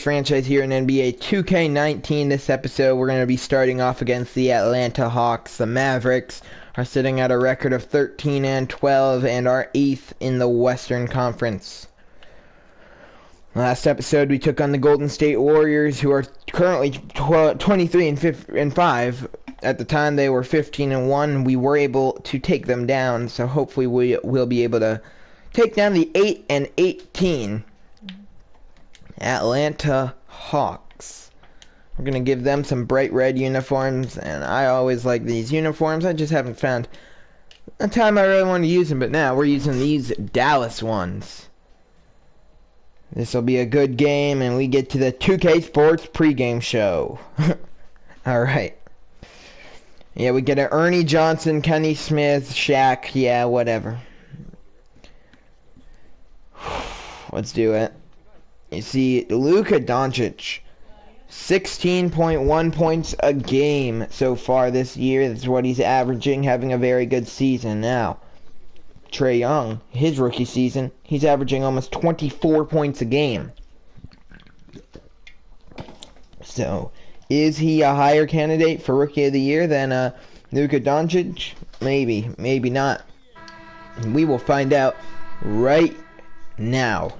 franchise here in NBA 2K19. This episode, we're going to be starting off against the Atlanta Hawks. The Mavericks are sitting at a record of 13-12 and are 8th in the Western Conference. Last episode, we took on the Golden State Warriors, who are currently 23-5. At the time, they were 15-1. We were able to take them down, so hopefully we will be able to take down the 8-18 Atlanta Hawks. We're going to give them some bright red uniforms, and I always like these uniforms. I just haven't found a time I really want to use them, but now we're using these Dallas ones. This will be a good game, and we get to the 2K Sports pregame show. Alright. Yeah, we get an Ernie Johnson, Kenny Smith, Shaq, yeah, whatever. Let's do it. You see, Luka Doncic, 16.1 points a game so far this year. That's what he's averaging, having a very good season. Now, Trae Young, his rookie season, he's averaging almost 24 points a game. So, is he a higher candidate for Rookie of the Year than Luka Doncic? Maybe, maybe not. We will find out right now,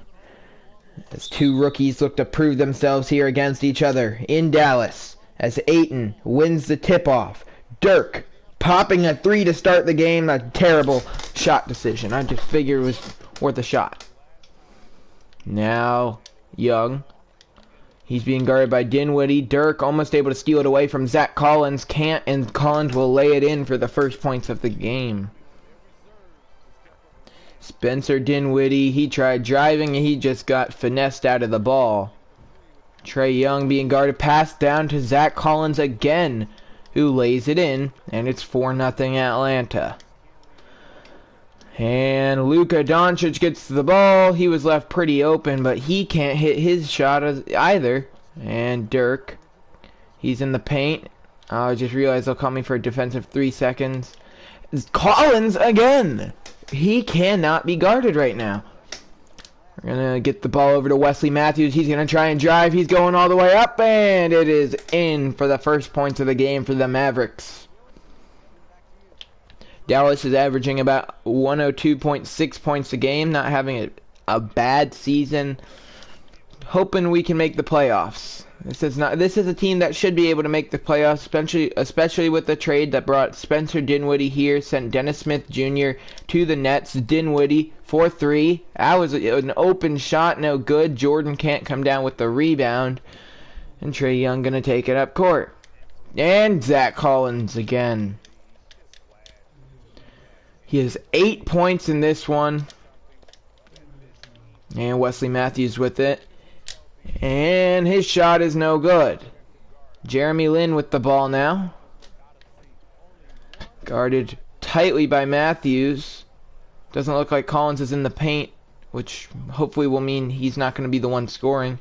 as two rookies look to prove themselves here against each other in Dallas, as Ayton wins the tip-off. Dirk popping a three to start the game. A terrible shot decision. I just figured it was worth a shot. Now, Young. He's being guarded by Dinwiddie. Dirk almost able to steal it away from Zach Collins. Can't, and Collins will lay it in for the first points of the game. Spencer Dinwiddie, he tried driving and he just got finessed out of the ball. Trae Young being guarded, passed down to Zach Collins again, who lays it in, and it's 4-0 Atlanta. And Luka Doncic gets the ball. He was left pretty open, but he can't hit his shot either. And Dirk, he's in the paint. I just realized they'll call me for a defensive 3 seconds. Collins again! He cannot be guarded right now. We're going to get the ball over to Wesley Matthews. He's going to try and drive. He's going all the way up, and it is in for the first points of the game for the Mavericks. Dallas is averaging about 102.6 points a game, not having a bad season. Hoping we can make the playoffs. This is a team that should be able to make the playoffs, especially with the trade that brought Spencer Dinwiddie here, sent Dennis Smith Jr. to the Nets. Dinwiddie for 3. That was an open shot, no good. Jordan can't come down with the rebound. And Trae Young gonna take it up court. And Zach Collins again. He has 8 points in this one. And Wesley Matthews with it. And his shot is no good. Jeremy Lin with the ball now. Guarded tightly by Matthews. Doesn't look like Collins is in the paint, which hopefully will mean he's not going to be the one scoring.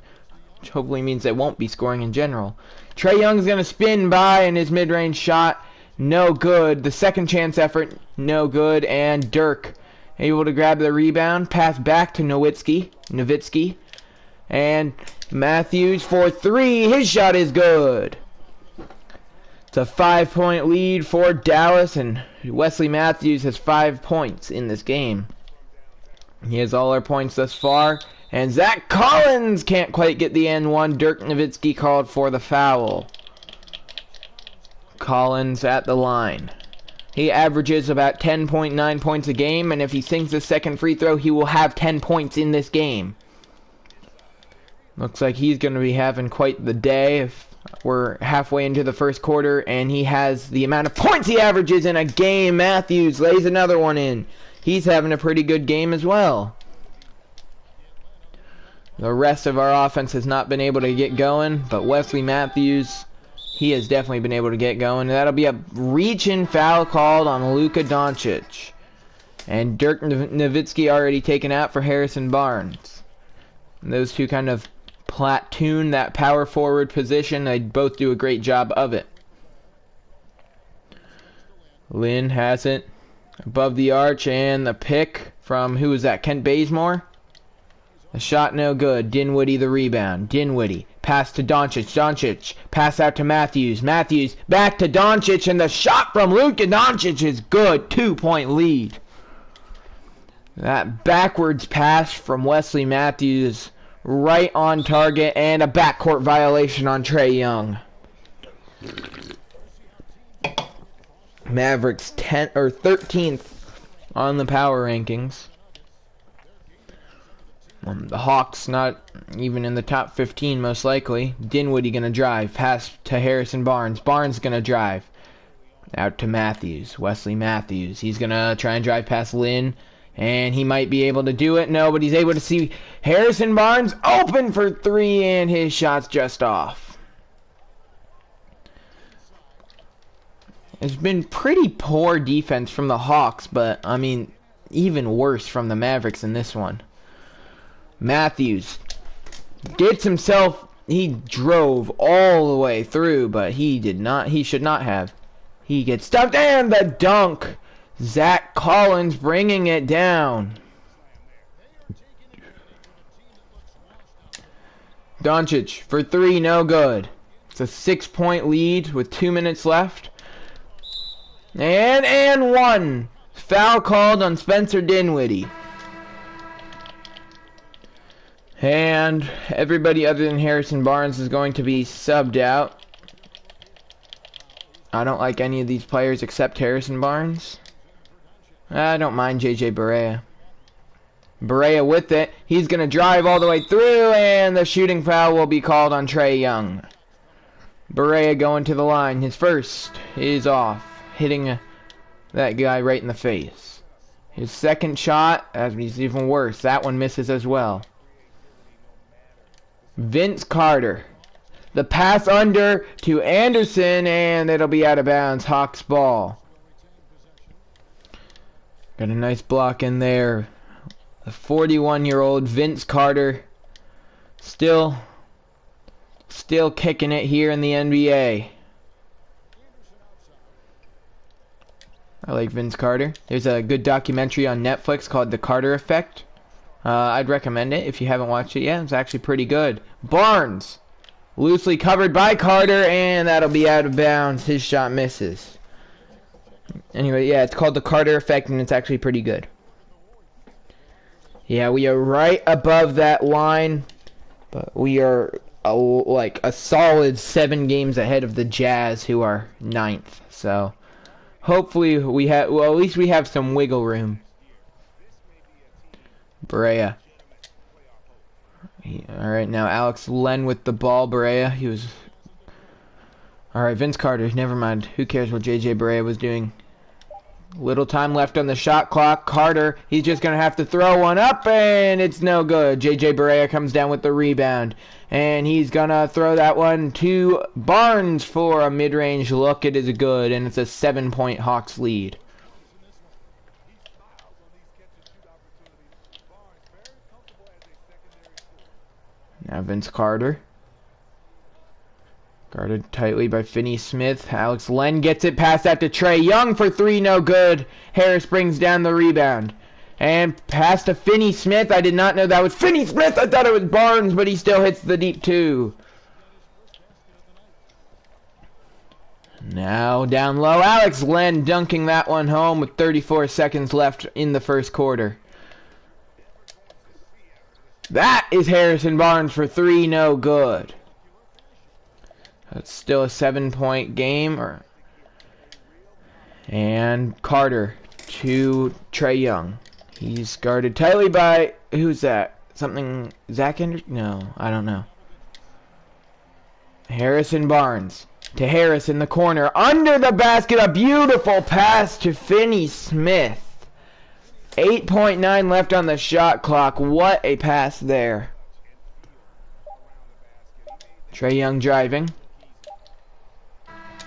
Which hopefully means they won't be scoring in general. Trae Young's going to spin by, and his mid-range shot, no good. The second chance effort, no good. And Dirk able to grab the rebound. Pass back to Nowitzki. And Matthews for 3. His shot is good. It's a 5-point lead for Dallas, and Wesley Matthews has 5 points in this game. He has all our points thus far. And Zach Collins can't quite get the N1. Dirk Nowitzki called for the foul. Collins at the line. He averages about 10.9 points a game, and if he sinks the second free throw, he will have 10 points in this game. Looks like he's going to be having quite the day if we're halfway into the first quarter, and he has the amount of points he averages in a game. Matthews lays another one in. He's having a pretty good game as well. The rest of our offense has not been able to get going, but Wesley Matthews, he has definitely been able to get going. That'll be a reach-in foul called on Luka Doncic. And Dirk Nowitzki already taken out for Harrison Barnes. And those two kind of platoon that power forward position. They both do a great job of it. Lynn has it above the arch, and the pick from, who was that, Kent Bazemore? The shot no good. Dinwiddie the rebound. Dinwiddie Pass to Doncic. Doncic. Pass out to Matthews. Matthews back to Doncic, and the shot from Luka Doncic is good. 2-point lead. That backwards pass from Wesley Matthews right on target, and a backcourt violation on Trae Young. Mavericks 13th on the power rankings. The Hawks not even in the top 15 most likely. Dinwiddie gonna drive. Pass to Harrison Barnes. Barnes gonna drive. Out to Matthews. Wesley Matthews. He's gonna try and drive past Lynn. And he might be able to do it. No, but he's able to see Harrison Barnes open for three, and his shot's just off. It's been pretty poor defense from the Hawks, but, I mean, even worse from the Mavericks in this one. Matthews gets himself, he drove all the way through, but he should not have. He gets stuffed, and the dunk. Zach Collins bringing it down. Doncic for three, no good. It's a 6-point lead with 2 minutes left. And one. Foul called on Spencer Dinwiddie. And everybody other than Harrison Barnes is going to be subbed out. I don't like any of these players except Harrison Barnes. I don't mind JJ Barea. Barea with it. He's going to drive all the way through, and the shooting foul will be called on Trae Young. Barea going to the line. His first is off, hitting that guy right in the face. His second shot, is even worse. That one misses as well. Vince Carter. The pass under to Anderson, and it'll be out of bounds. Hawks ball. Got a nice block in there. The 41-year-old Vince Carter still kicking it here in the NBA. I like Vince Carter. There's a good documentary on Netflix called The Carter Effect. I'd recommend it if you haven't watched it yet. It's actually pretty good. Barnes, loosely covered by Carter, and that'll be out of bounds. His shot misses. Anyway, yeah, it's called The Carter Effect, and it's actually pretty good. Yeah, we are right above that line, but we are like a solid 7 games ahead of the Jazz, who are 9th. So hopefully we have, well, at least we have some wiggle room. Barea. Alright, now Alex Len with the ball. Barea, he was... Alright, Vince Carter, never mind. Who cares what JJ Barea was doing? Little time left on the shot clock. Carter, he's just going to have to throw one up, and it's no good. JJ Barea comes down with the rebound, and he's going to throw that one to Barnes for a mid-range look. It is good, and it's a 7-point Hawks lead. Now Vince Carter. Guarded tightly by Finney-Smith. Alex Len gets it past that to Trae Young for three, no good. Harris brings down the rebound. And pass to Finney-Smith. I did not know that was Finney-Smith. I thought it was Barnes, but he still hits the deep two. Now down low. Alex Len dunking that one home with 34 seconds left in the first quarter. That is Harrison Barnes for three, no good. It's still a 7-point game. And Carter to Trae Young. He's guarded tightly by... Who's that? Something... Zach Anderson? No, I don't know. Harrison Barnes. To Harris in the corner. Under the basket. A beautiful pass to Finney-Smith. 8.9 left on the shot clock. What a pass there. Trae Young driving.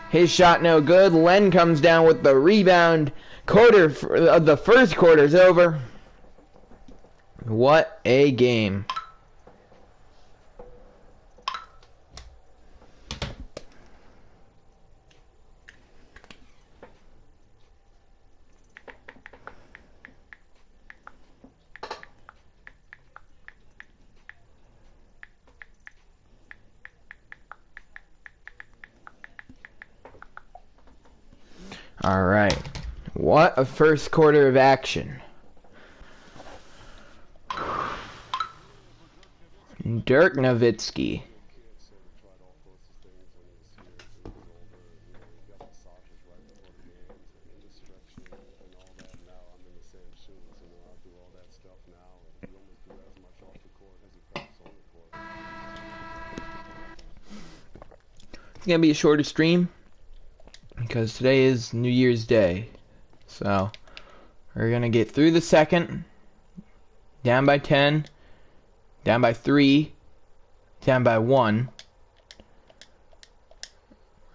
His shot no good. Len comes down with the rebound. The first quarter's over. What a game. All right. What a first quarter of action. Dirk Nowitzki. It's gonna be a shorter stream because today is New Year's Day. So we're gonna get through the second, down by 10, down by 3, down by 1.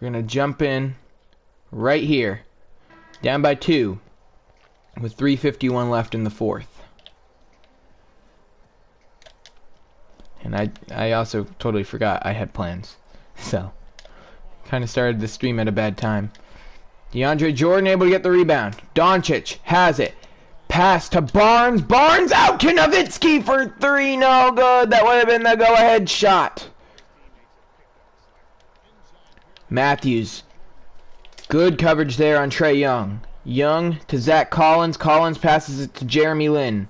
We're gonna jump in right here, down by 2, with 3:51 left in the fourth. And I also totally forgot I had plans, so kind of started the stream at a bad time. DeAndre Jordan able to get the rebound. Doncic has it. Pass to Barnes. Barnes out to Nowitzki for 3. No good. That would have been the go-ahead shot. Matthews. Good coverage there on Trae Young. Young to Zach Collins. Collins passes it to Jeremy Lin.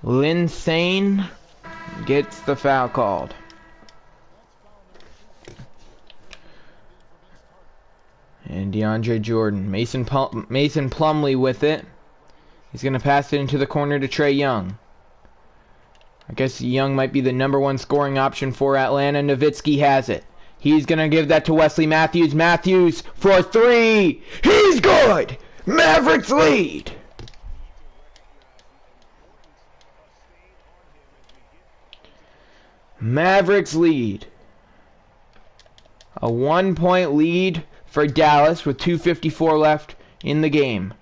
Linsane gets the foul called. And DeAndre Jordan. Mason Plumlee with it. He's going to pass it into the corner to Trae Young. I guess Young might be the #1 scoring option for Atlanta. Nowitzki has it. He's going to give that to Wesley Matthews. Matthews for 3. He's good! Mavericks lead! Mavericks lead. A 1-point lead for Dallas with 2:54 left in the game.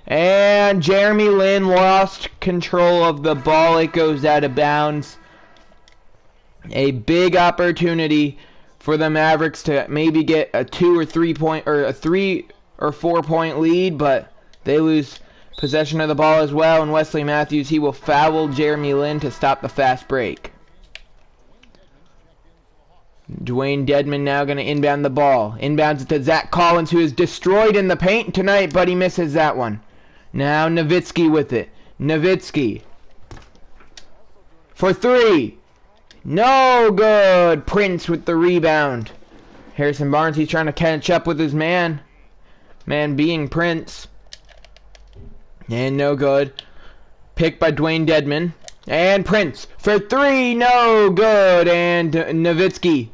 And Jeremy Lin lost control of the ball. It goes out of bounds. A big opportunity for the Mavericks to maybe get a 2 or 3 point, or a 3 or 4 point lead, but they lose possession of the ball as well. And Wesley Matthews, he will foul Jeremy Lin to stop the fast break. Dwayne Dedmon now going to inbound the ball. Inbounds it to Zach Collins, who is destroyed in the paint tonight, but he misses that one. Now Nowitzki with it. Nowitzki for 3. No good. Prince with the rebound. Harrison Barnes, he's trying to catch up with his man. Man being Prince. And no good. Picked by Dwayne Dedmon. And Prince for 3. No good. And Nowitzki,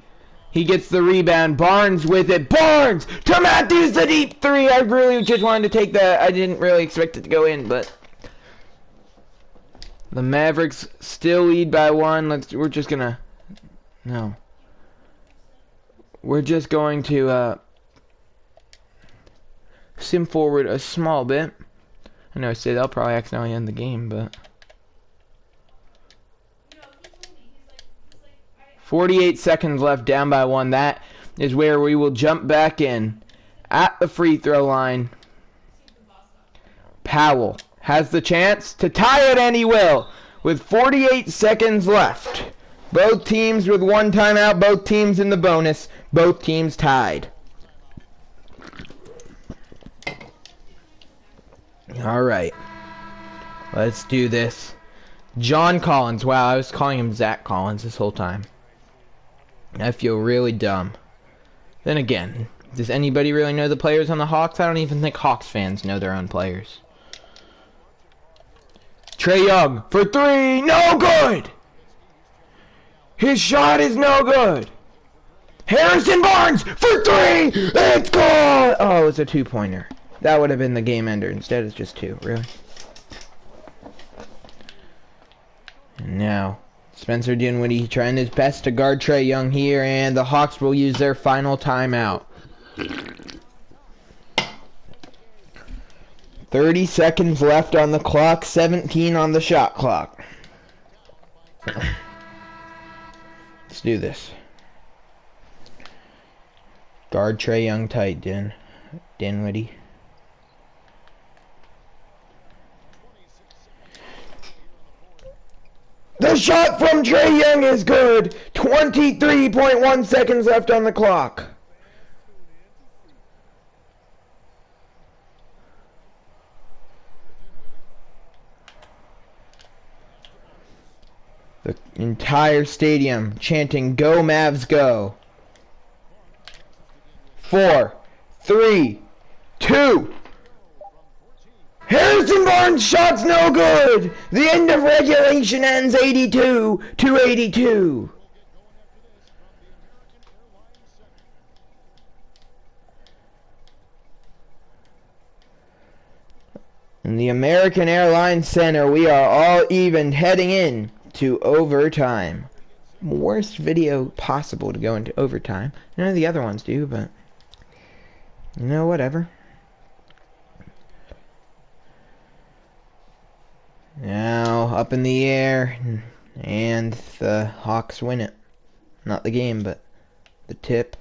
he gets the rebound. Barnes with it. Barnes to Matthews, the deep 3. I really just wanted to take that. I didn't really expect it to go in, but the Mavericks still lead by 1. We're just gonna sim forward a small bit. I know I say they'll probably accidentally end the game, but 48 seconds left, down by 1. That is where we will jump back in at the free throw line. Powell has the chance to tie it, and he will, with 48 seconds left. Both teams with 1 timeout, both teams in the bonus, both teams tied. All right, let's do this. John Collins. Wow, I was calling him Zach Collins this whole time. I feel really dumb. Then again, does anybody really know the players on the Hawks? I don't even think Hawks fans know their own players. Trae Young for 3. No good! His shot is no good. Harrison Barnes for 3. It's good! Oh, it's a 2-pointer. That would have been the game ender. Instead, it's just 2. Really? And now Spencer Dinwiddie trying his best to guard Trae Young here, and the Hawks will use their final timeout. 30 seconds left on the clock, 17 on the shot clock. Let's do this. Guard Trae Young tight, Dinwiddie. The shot from Trae Young is good. 23.1 seconds left on the clock. The entire stadium chanting, "Go Mavs, go!" 4, 3, 2. Harrison Barnes' shot's no good! The end of regulation ends 82-82. In the American Airlines Center, we are all even heading in to overtime. Worst video possible to go into overtime. None of the other ones do, but you know, whatever. Now up in the air, and the Hawks win it. Not the game, but the tip.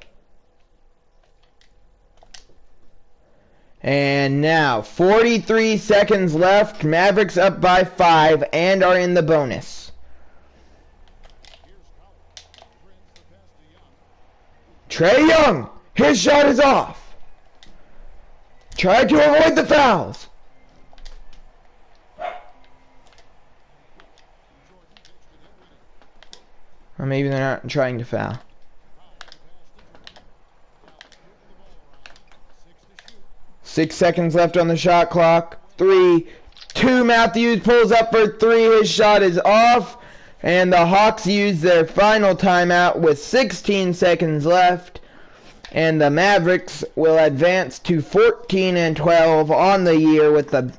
And now 43 seconds left. Mavericks up by 5 and are in the bonus. Trae Young, his shot is off. Try to avoid the fouls. Or maybe they're not trying to foul. 6 seconds left on the shot clock. 3, 2. Matthews pulls up for 3. His shot is off. And the Hawks use their final timeout with 16 seconds left. And the Mavericks will advance to 14-12 on the year with a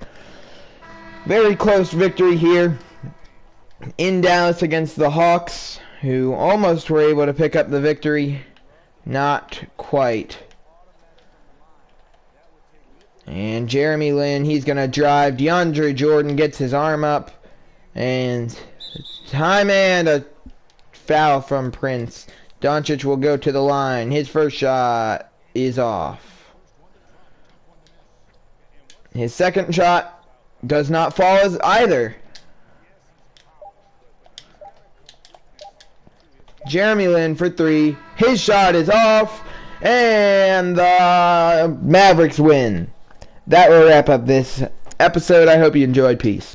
very close victory here in Dallas against the Hawks, who almost were able to pick up the victory. Not quite. And Jeremy Lin, he's going to drive. DeAndre Jordan gets his arm up. And time and a foul from Prince. Doncic will go to the line. His first shot is off. His second shot does not fall as either. Jeremy Lin for 3. His shot is off. And the Mavericks win. That will wrap up this episode. I hope you enjoyed. Peace.